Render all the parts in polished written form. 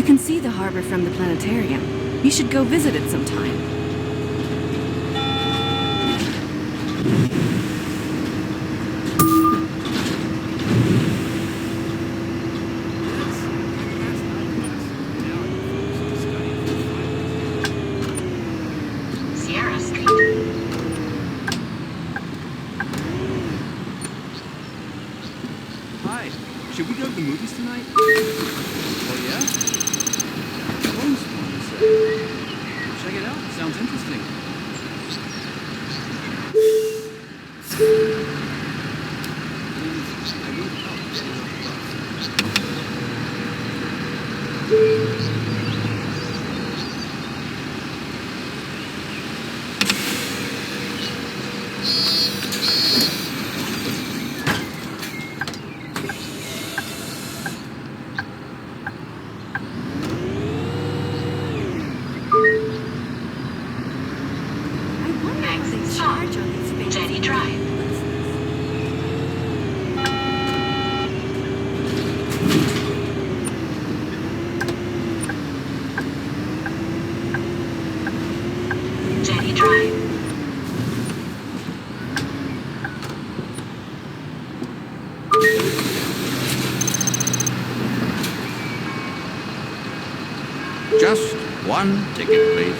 can see the harbor from the planetarium. You should go visit it sometime. Sierra Street. Hi, should we go to the movies tonight? Oh yeah? Clone Spawn, you say? Check it out, sounds interesting. Jetty Drive. Jetty Drive. Just one ticket, please.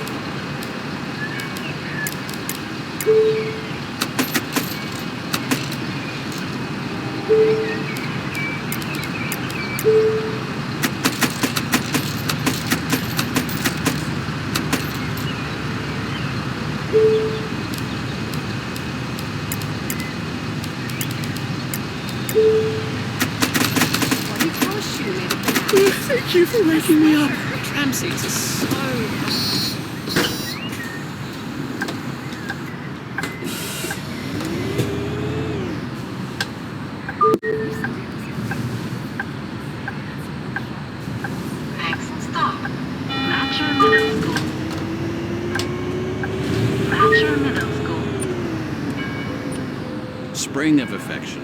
Thank you for waking me up. Tram seats are so... Next stop. Matcher Middle School. Matcher Middle School. Spring of Affection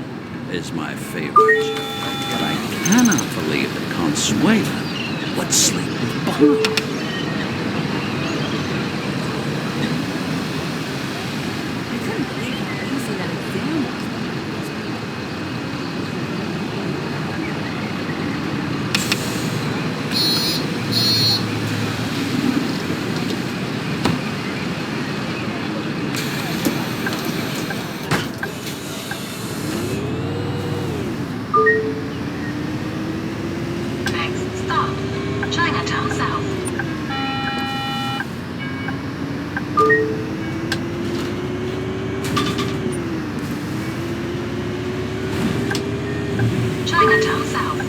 is my favorite show, but I cannot believe that Consuela would sleep with Bob. I couldn't believe how easy that exam was. Next stop. Chinatown South. Chinatown South.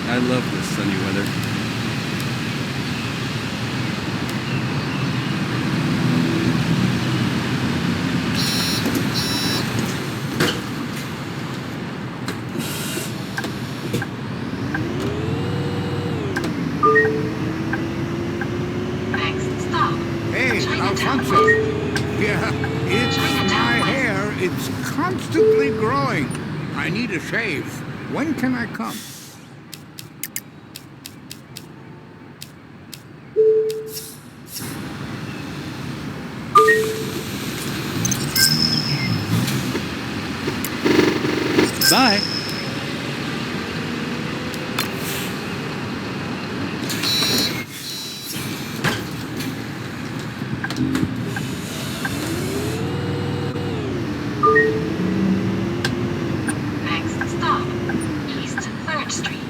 I love this sunny weather. Next stop. Hey, Chinatown Alfonso. West. Yeah, it's Chinatown my West. hair. It's constantly growing. I need a shave. When can I come? Bye. Next stop. East 3rd Street.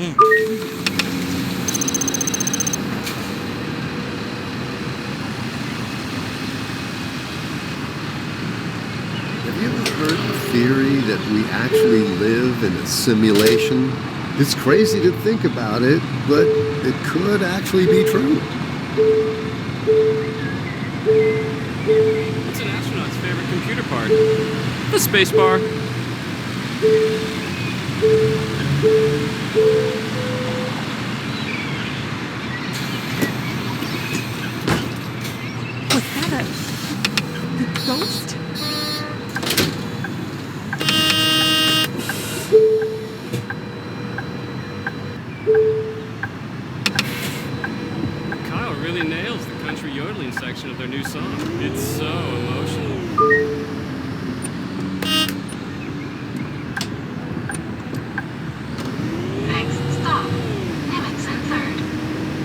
in. Have you ever heard the theory that we actually live in a simulation? It's crazy to think about it, but it could actually be true. What's an astronaut's favorite computer part? The space bar. Was that a ghost? Kyle really nails the country yodeling section of their new song. It's so emotional. Next stop, Emmett Third.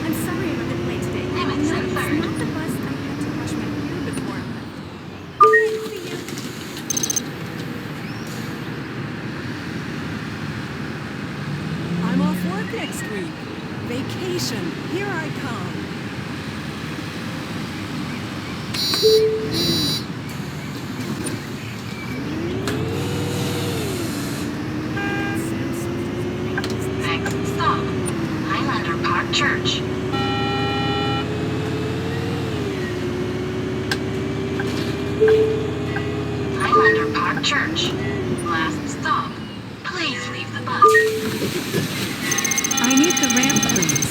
I'm sorry I'm a bit late today. Emmett No, Third. it's not the bus I had to brush my hair before. Okay, see you. I'm off work next week. Vacation. Here I come. Next stop, Highlander Park Church. Highlander Park Church. Last stop. Please leave the bus. I need the ramp, please.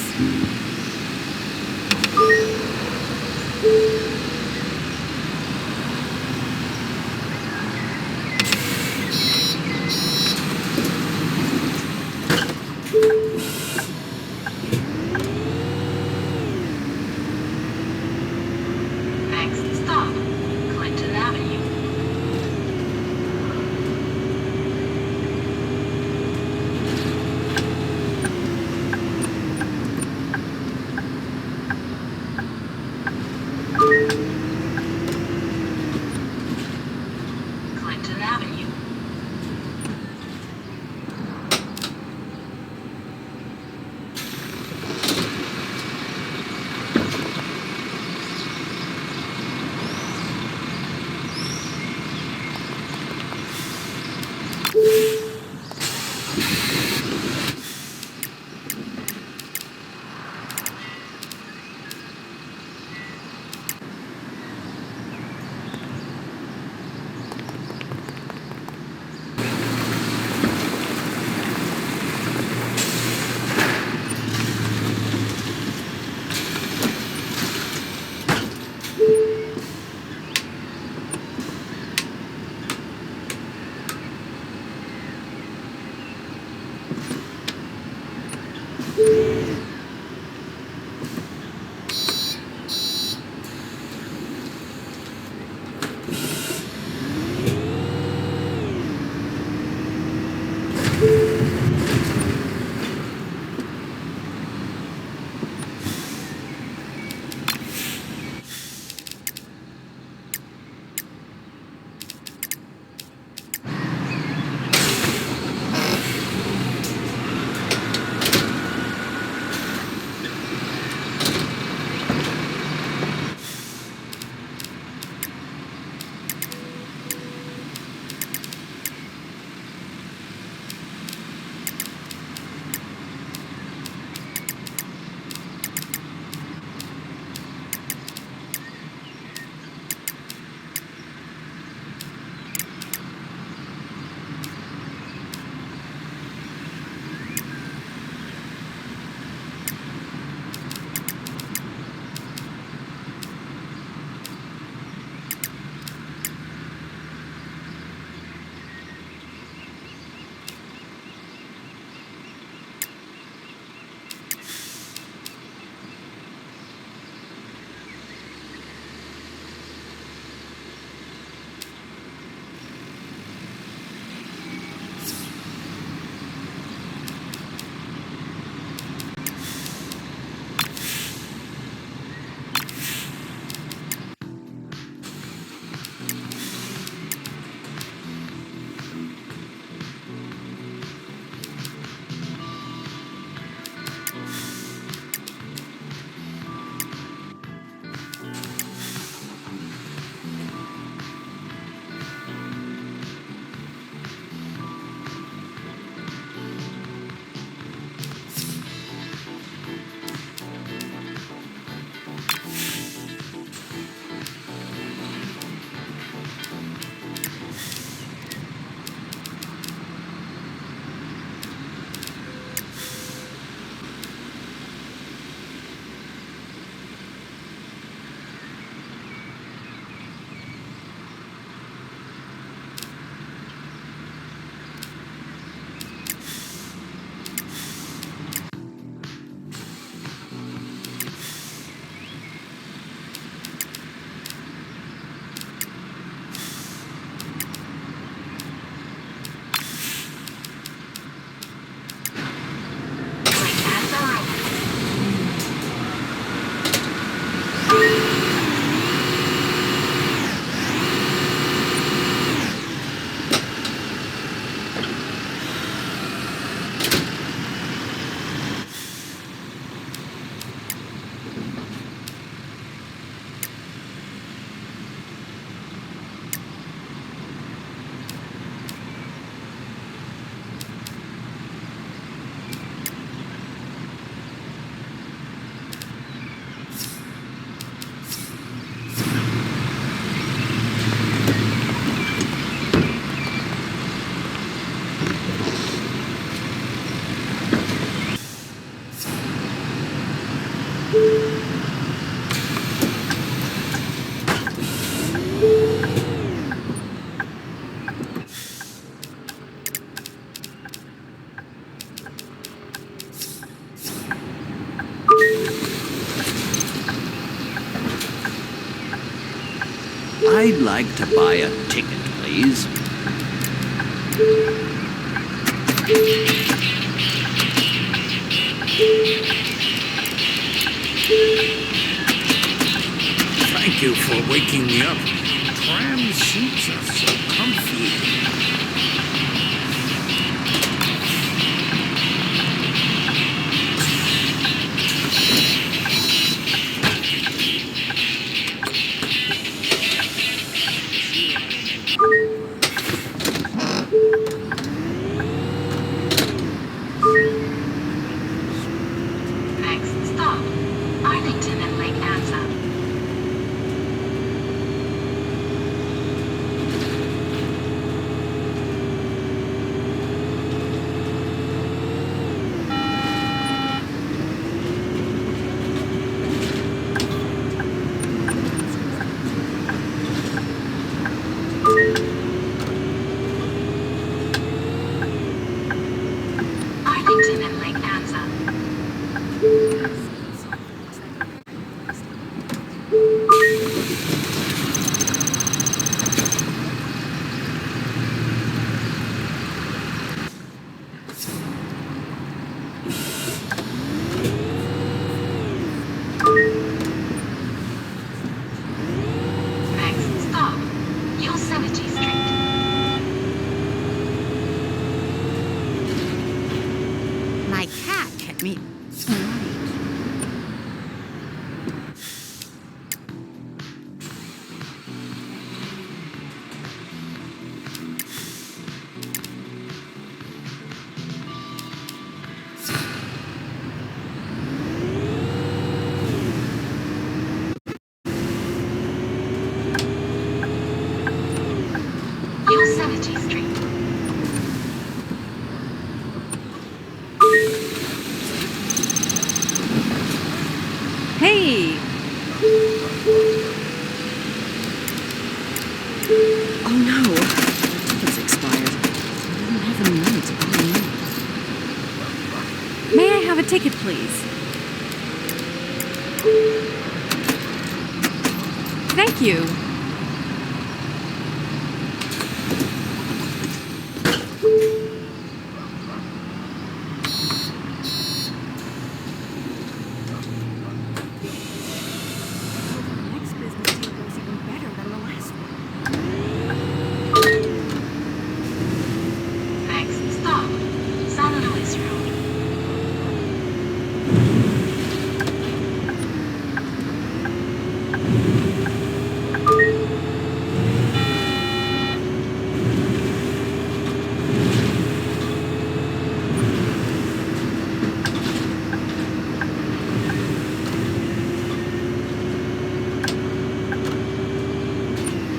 I'd like to buy a ticket, please. Thank you for waking me up. Tram seats are so comfy. Next stop, Arlington and Lake Anza. Arlington and Lake Anza. Next stop, Yosemite Street. My cat kept me. Yosemite Street. Hey! Oh no, my ticket's expired. I don't have any money to buy new. May I have a ticket, please? Thank you. Next business deal goes even better than the last one. Next stop, San Luis Road.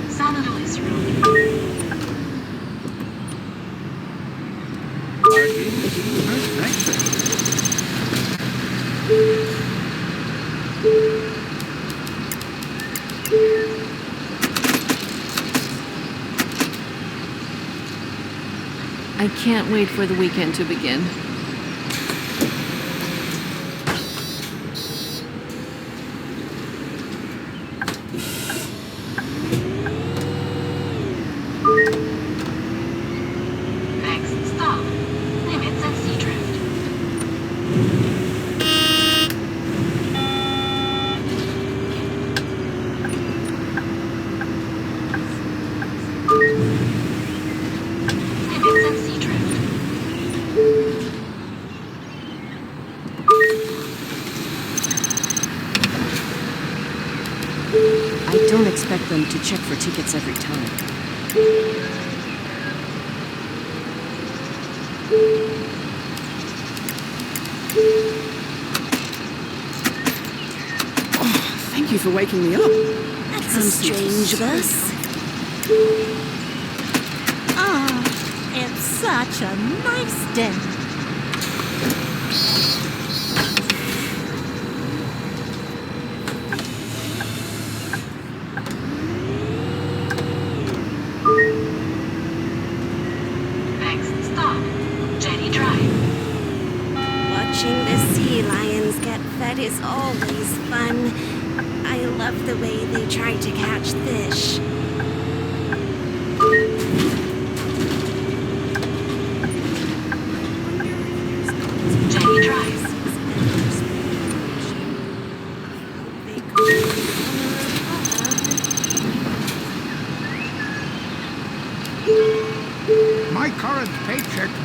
San Luis Road. I can't wait for the weekend to begin. Next stop, Limits at Seadrift. Limits at Seadrift. I don't expect them to check for tickets every time. Oh, thank you for waking me up. That's a strange bus. Ah, it's such a nice day. Next stop, Jetty Drive. Watching the sea lions get fed is always fun. I love the way they try to catch fish.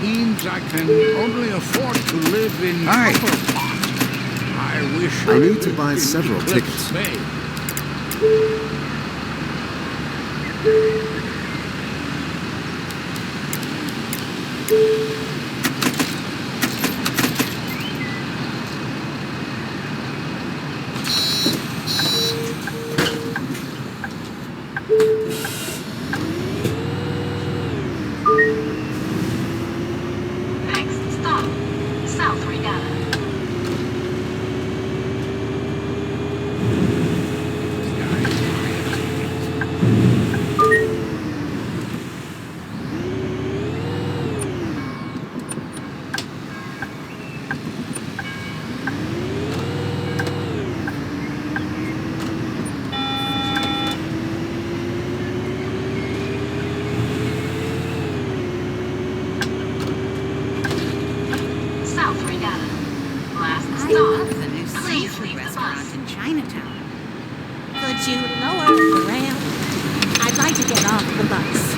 means I can only afford to live in Hi. Copperpot. I wish I need to lived buy in several Eclipse tickets. Bay. Next stop, South Regatta. South Regatta. Last I stop. love the new Please seafood leave the restaurant bus. in Chinatown. Could you lower the ramp? I'd like to get off the bus.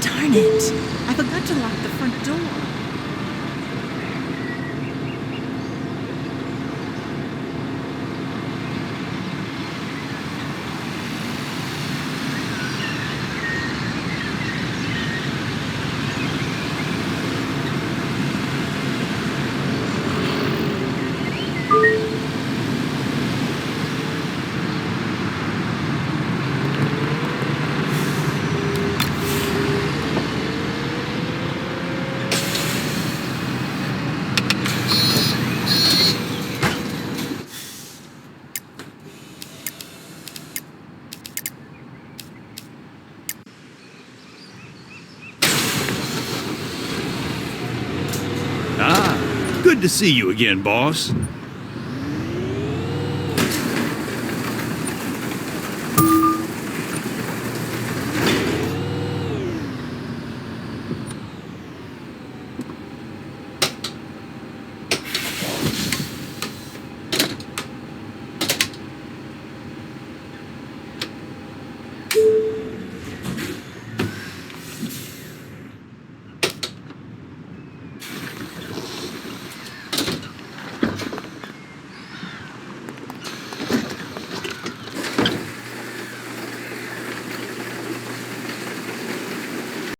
Darn it! I forgot to lock the front door. Good to see you again, boss.